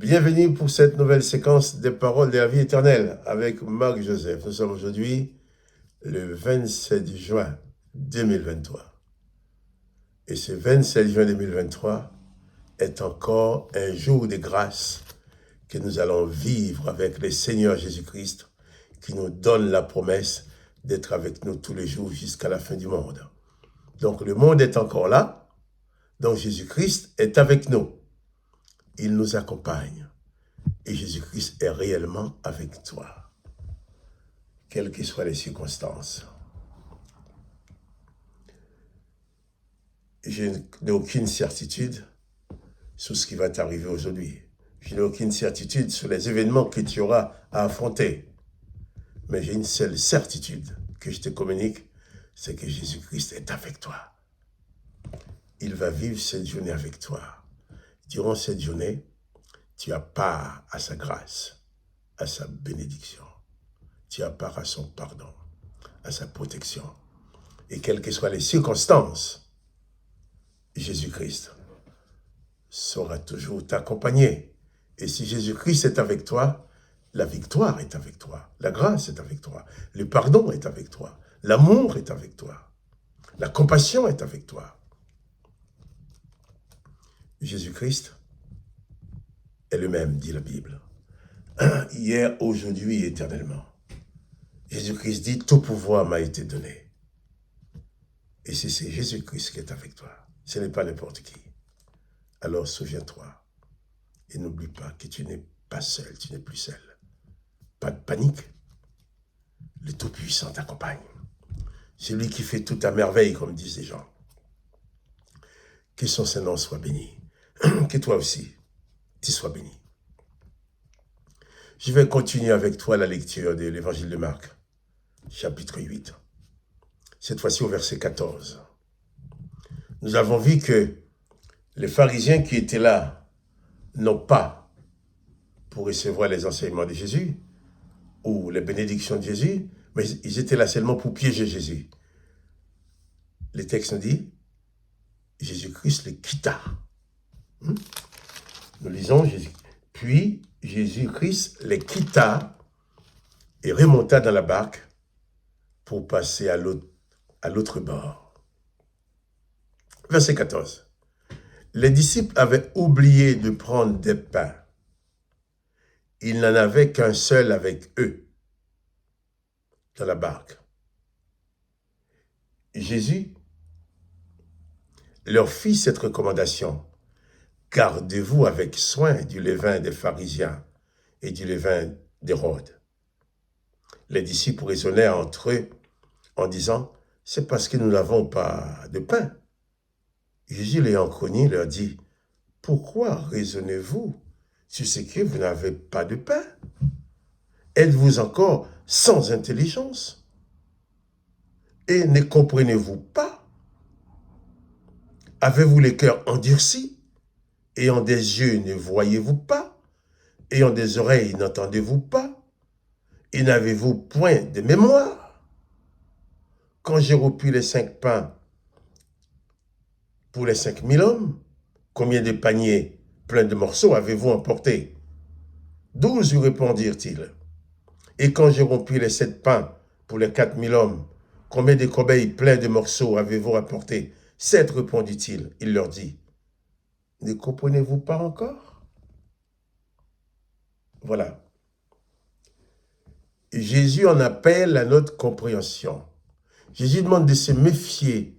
Bienvenue pour cette nouvelle séquence des paroles de la vie éternelle avec Marc Joseph. Nous sommes aujourd'hui le 27 juin 2023. Et ce 27 juin 2023 est encore un jour de grâce que nous allons vivre avec le Seigneur Jésus-Christ qui nous donne la promesse d'être avec nous tous les jours jusqu'à la fin du monde. Donc le monde est encore là, donc Jésus-Christ est avec nous. Il nous accompagne. Et Jésus-Christ est réellement avec toi, quelles que soient les circonstances. Je n'ai aucune certitude sur ce qui va t'arriver aujourd'hui. Je n'ai aucune certitude sur les événements que tu auras à affronter. Mais j'ai une seule certitude que je te communique, c'est que Jésus-Christ est avec toi. Il va vivre cette journée avec toi. Durant cette journée, tu as part à sa grâce, à sa bénédiction. Tu as part à son pardon, à sa protection. Et quelles que soient les circonstances, Jésus-Christ saura toujours t'accompagner. Et si Jésus-Christ est avec toi, la victoire est avec toi, la grâce est avec toi, le pardon est avec toi, l'amour est avec toi, la compassion est avec toi. Jésus-Christ est le même, dit la Bible. Hier, aujourd'hui, éternellement. Jésus-Christ dit, tout pouvoir m'a été donné. Et si c'est Jésus-Christ qui est avec toi, ce n'est pas n'importe qui. Alors souviens-toi et n'oublie pas que tu n'es pas seul, tu n'es plus seul. Pas de panique. Le Tout-Puissant t'accompagne. C'est lui qui fait tout à merveille, comme disent les gens. Que son Saint-Nom soit béni. Que toi aussi, tu sois béni. Je vais continuer avec toi la lecture de l'évangile de Marc, chapitre 8. Cette fois-ci au verset 14. Nous avons vu que les pharisiens qui étaient là, non pas pour recevoir les enseignements de Jésus ou les bénédictions de Jésus, mais ils étaient là seulement pour piéger Jésus. Le texte nous dit, Jésus-Christ les quitta. Nous lisons, puis Jésus-Christ les quitta et remonta dans la barque pour passer à l'autre bord. Verset 14. Les disciples avaient oublié de prendre des pains. Ils n'en avaient qu'un seul avec eux dans la barque. Jésus leur fit cette recommandation. Gardez-vous avec soin du levain des pharisiens et du levain d'Hérode. Les disciples raisonnèrent entre eux en disant, c'est parce que nous n'avons pas de pain. Jésus l'ayant connu leur dit, pourquoi raisonnez-vous sur ce que vous n'avez pas de pain? Êtes-vous encore sans intelligence? Et ne comprenez-vous pas? Avez-vous les cœurs endurcis? Ayant des yeux, ne voyez-vous pas? Ayant des oreilles, n'entendez-vous pas? Et n'avez-vous point de mémoire? Quand j'ai rompu les 5 pains pour les 5000 hommes, combien de paniers pleins de morceaux avez-vous emporté? 12, lui répondirent-ils. Et quand j'ai rompu les 7 pains pour les 4000 hommes, combien de corbeilles pleins de morceaux avez-vous apporté? 7, répondit-il. Il leur dit, ne comprenez-vous pas encore? Voilà. Jésus en appelle à notre compréhension. Jésus demande de se méfier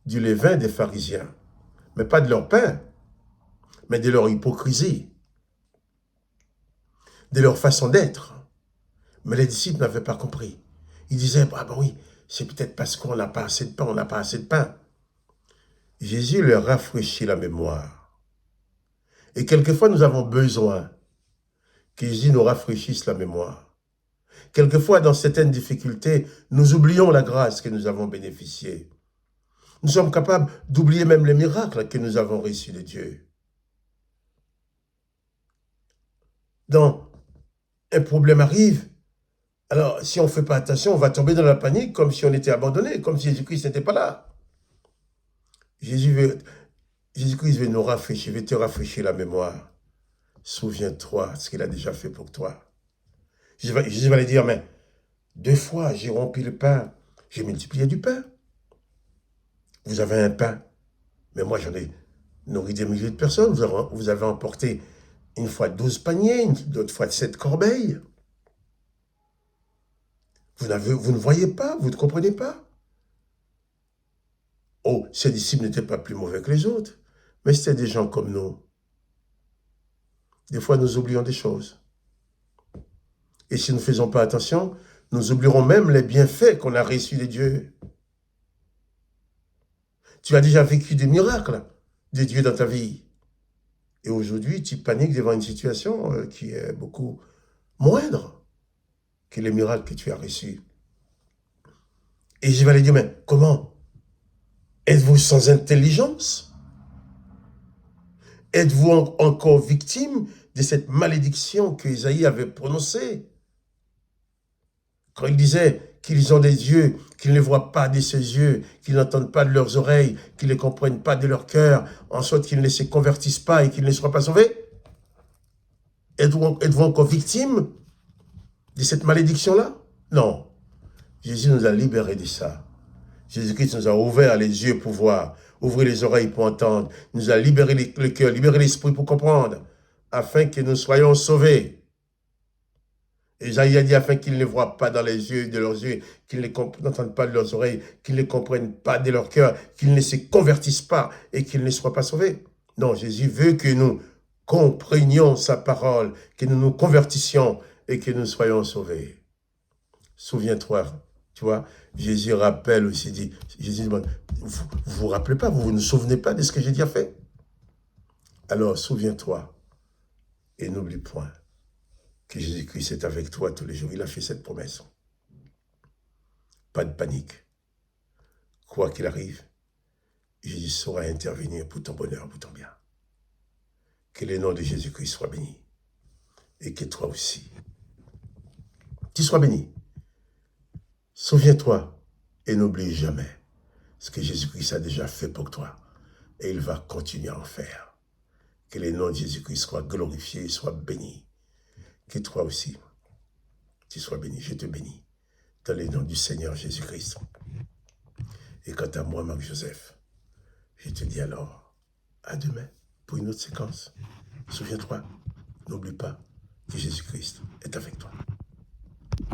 du levain des pharisiens, mais pas de leur pain, mais de leur hypocrisie, de leur façon d'être. Mais les disciples n'avaient pas compris. Ils disaient, ah ben oui, c'est peut-être parce qu'on n'a pas assez de pain, on n'a pas assez de pain. Jésus leur rafraîchit la mémoire. Et quelquefois, nous avons besoin que Jésus nous rafraîchisse la mémoire. Quelquefois, dans certaines difficultés, nous oublions la grâce que nous avons bénéficiée. Nous sommes capables d'oublier même les miracles que nous avons reçus de Dieu. Donc, un problème arrive. Alors, si on ne fait pas attention, on va tomber dans la panique comme si on était abandonné, comme si Jésus-Christ n'était pas là. Jésus-Christ veut nous rafraîchir, veut te rafraîchir la mémoire. Souviens-toi ce qu'il a déjà fait pour toi. Jésus va lui dire, mais 2 fois, j'ai rompu le pain, j'ai multiplié du pain. Vous avez un pain, mais moi j'en ai nourri des milliers de personnes. Vous avez emporté une fois 12 paniers, d'autres fois 7 corbeilles. Vous ne voyez pas, vous ne comprenez pas. Oh, ces disciples n'étaient pas plus mauvais que les autres, mais c'était des gens comme nous. Des fois, nous oublions des choses. Et si nous ne faisons pas attention, nous oublierons même les bienfaits qu'on a reçus de Dieu. Tu as déjà vécu des miracles de Dieu dans ta vie. Et aujourd'hui, tu paniques devant une situation qui est beaucoup moindre que les miracles que tu as reçus. Et je vais aller dire, mais comment? Êtes-vous sans intelligence? Êtes-vous encore victime de cette malédiction que Isaïe avait prononcée? Quand il disait qu'ils ont des yeux, qu'ils ne voient pas de ses yeux, qu'ils n'entendent pas de leurs oreilles, qu'ils ne comprennent pas de leur cœur, en sorte qu'ils ne se convertissent pas et qu'ils ne soient pas sauvés? Êtes-vous encore victime de cette malédiction-là? Non. Jésus nous a libérés de ça. Jésus-Christ nous a ouvert les yeux pour voir, ouvrir les oreilles pour entendre, nous a libéré le cœur, libéré l'esprit pour comprendre, afin que nous soyons sauvés. Isaïe a dit afin qu'ils ne voient pas dans les yeux de leurs yeux, qu'ils n'entendent pas de leurs oreilles, qu'ils ne comprennent pas de leur cœur, qu'ils ne se convertissent pas et qu'ils ne soient pas sauvés. Non, Jésus veut que nous comprenions sa parole, que nous nous convertissions et que nous soyons sauvés. Souviens-toi, tu vois, Jésus rappelle aussi, dit, Jésus demande, vous vous rappelez pas, vous ne souvenez pas de ce que j'ai déjà fait? Alors, souviens-toi et n'oublie point que Jésus-Christ est avec toi tous les jours. Il a fait cette promesse. Pas de panique. Quoi qu'il arrive, Jésus saura intervenir pour ton bonheur, pour ton bien. Que le nom de Jésus-Christ soit béni. Et que toi aussi, tu sois béni. Souviens-toi et n'oublie jamais ce que Jésus-Christ a déjà fait pour toi. Et il va continuer à en faire. Que le nom de Jésus-Christ soit glorifié, soit béni. Que toi aussi, tu sois béni. Je te bénis dans le nom du Seigneur Jésus-Christ. Et quant à moi, Marc-Joseph, je te dis alors, à demain pour une autre séquence. Souviens-toi, n'oublie pas que Jésus-Christ est avec toi.